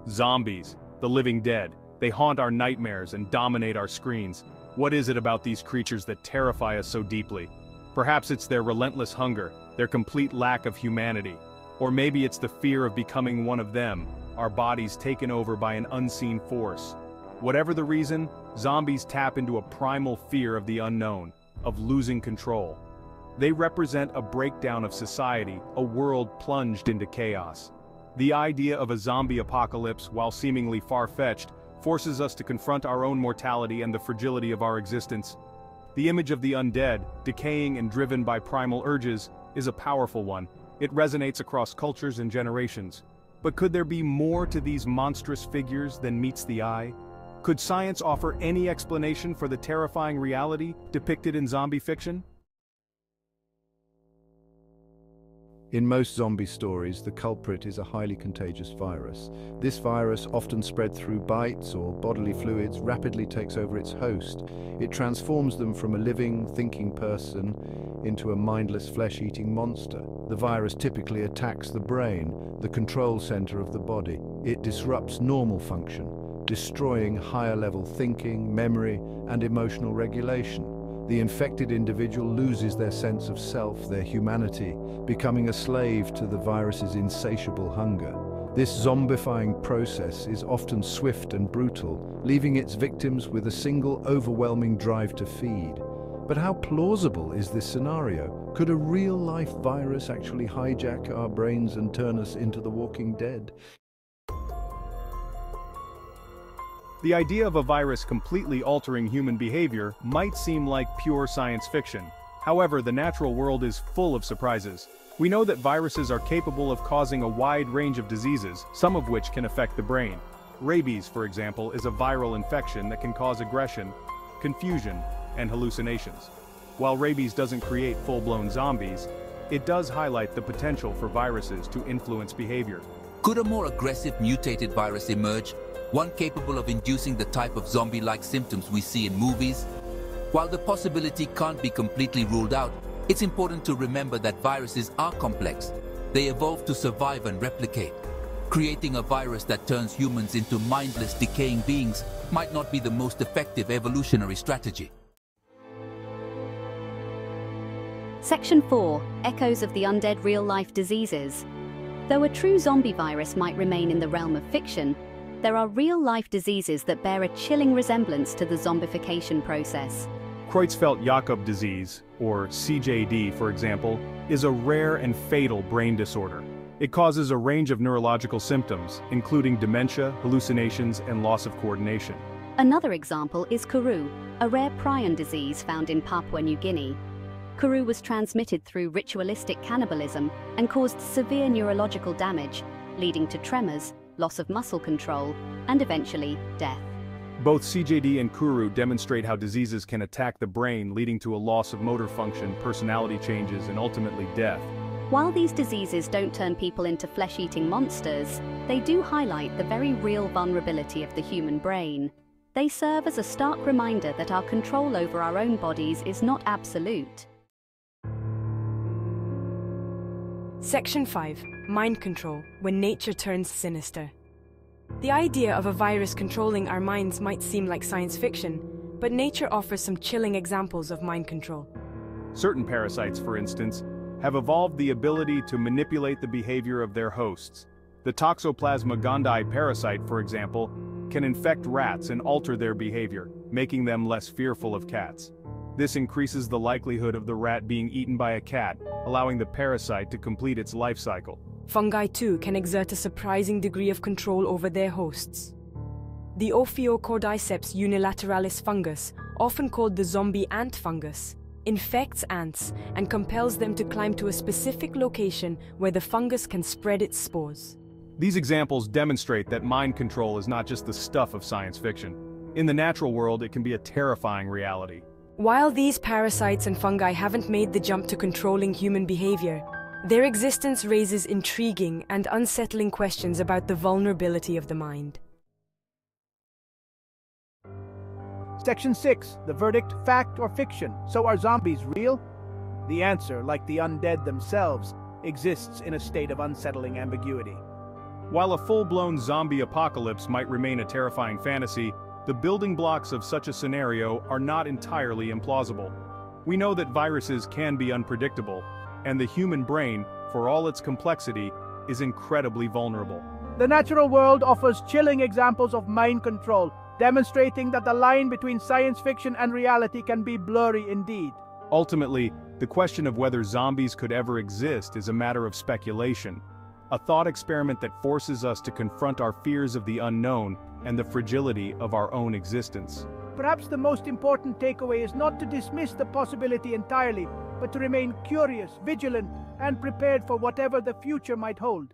Zombies, the living dead. They haunt our nightmares and dominate our screens. What is it about these creatures that terrify us so deeply? Perhaps it's their relentless hunger, their complete lack of humanity. Or maybe it's the fear of becoming one of them, our bodies taken over by an unseen force. Whatever the reason, zombies tap into a primal fear of the unknown, of losing control. They represent a breakdown of society, a world plunged into chaos. The idea of a zombie apocalypse, while seemingly far-fetched, forces us to confront our own mortality and the fragility of our existence. The image of the undead, decaying and driven by primal urges, is a powerful one. It resonates across cultures and generations. But could there be more to these monstrous figures than meets the eye? Could science offer any explanation for the terrifying reality depicted in zombie fiction? In most zombie stories, the culprit is a highly contagious virus. This virus, often spread through bites or bodily fluids, rapidly takes over its host. It transforms them from a living, thinking person into a mindless, flesh-eating monster. The virus typically attacks the brain, the control center of the body. It disrupts normal function, destroying higher-level thinking, memory, and emotional regulation. The infected individual loses their sense of self, their humanity, becoming a slave to the virus's insatiable hunger. This zombifying process is often swift and brutal, leaving its victims with a single overwhelming drive to feed. But how plausible is this scenario? Could a real-life virus actually hijack our brains and turn us into the walking dead? The idea of a virus completely altering human behavior might seem like pure science fiction. However, the natural world is full of surprises. We know that viruses are capable of causing a wide range of diseases, some of which can affect the brain. Rabies, for example, is a viral infection that can cause aggression, confusion, and hallucinations. While rabies doesn't create full-blown zombies, it does highlight the potential for viruses to influence behavior. Could a more aggressive mutated virus emerge? One capable of inducing the type of zombie-like symptoms we see in movies? While the possibility can't be completely ruled out, it's important to remember that viruses are complex. They evolve to survive and replicate. Creating a virus that turns humans into mindless, decaying beings might not be the most effective evolutionary strategy. Section 4. Echoes of the undead real-life diseases. Though a true zombie virus might remain in the realm of fiction, there are real-life diseases that bear a chilling resemblance to the zombification process. Creutzfeldt-Jakob disease, or CJD for example, is a rare and fatal brain disorder. It causes a range of neurological symptoms, including dementia, hallucinations, and loss of coordination. Another example is Kuru, a rare prion disease found in Papua New Guinea. Kuru was transmitted through ritualistic cannibalism and caused severe neurological damage, leading to tremors, loss of muscle control, and eventually death. Both CJD and Kuru demonstrate how diseases can attack the brain, leading to a loss of motor function, personality changes, and ultimately death. While these diseases don't turn people into flesh-eating monsters, they do highlight the very real vulnerability of the human brain. They serve as a stark reminder that our control over our own bodies is not absolute. Section 5. Mind control, when nature turns sinister. The idea of a virus controlling our minds might seem like science fiction, but nature offers some chilling examples of mind control. Certain parasites, for instance, have evolved the ability to manipulate the behavior of their hosts. The Toxoplasma gondii parasite, for example, can infect rats and alter their behavior, making them less fearful of cats. This increases the likelihood of the rat being eaten by a cat, allowing the parasite to complete its life cycle. Fungi too can exert a surprising degree of control over their hosts. The Ophiocordyceps unilateralis fungus, often called the zombie ant fungus, infects ants and compels them to climb to a specific location where the fungus can spread its spores. These examples demonstrate that mind control is not just the stuff of science fiction. In the natural world, it can be a terrifying reality. While these parasites and fungi haven't made the jump to controlling human behavior, their existence raises intriguing and unsettling questions about the vulnerability of the mind. Section 6. The verdict, fact or fiction. So are zombies real? The answer, like the undead themselves, exists in a state of unsettling ambiguity. While a full-blown zombie apocalypse might remain a terrifying fantasy, the building blocks of such a scenario are not entirely implausible. We know that viruses can be unpredictable, and the human brain, for all its complexity, is incredibly vulnerable. The natural world offers chilling examples of mind control, demonstrating that the line between science fiction and reality can be blurry indeed. Ultimately, the question of whether zombies could ever exist is a matter of speculation, a thought experiment that forces us to confront our fears of the unknown and the fragility of our own existence. Perhaps the most important takeaway is not to dismiss the possibility entirely, but to remain curious, vigilant, and prepared for whatever the future might hold.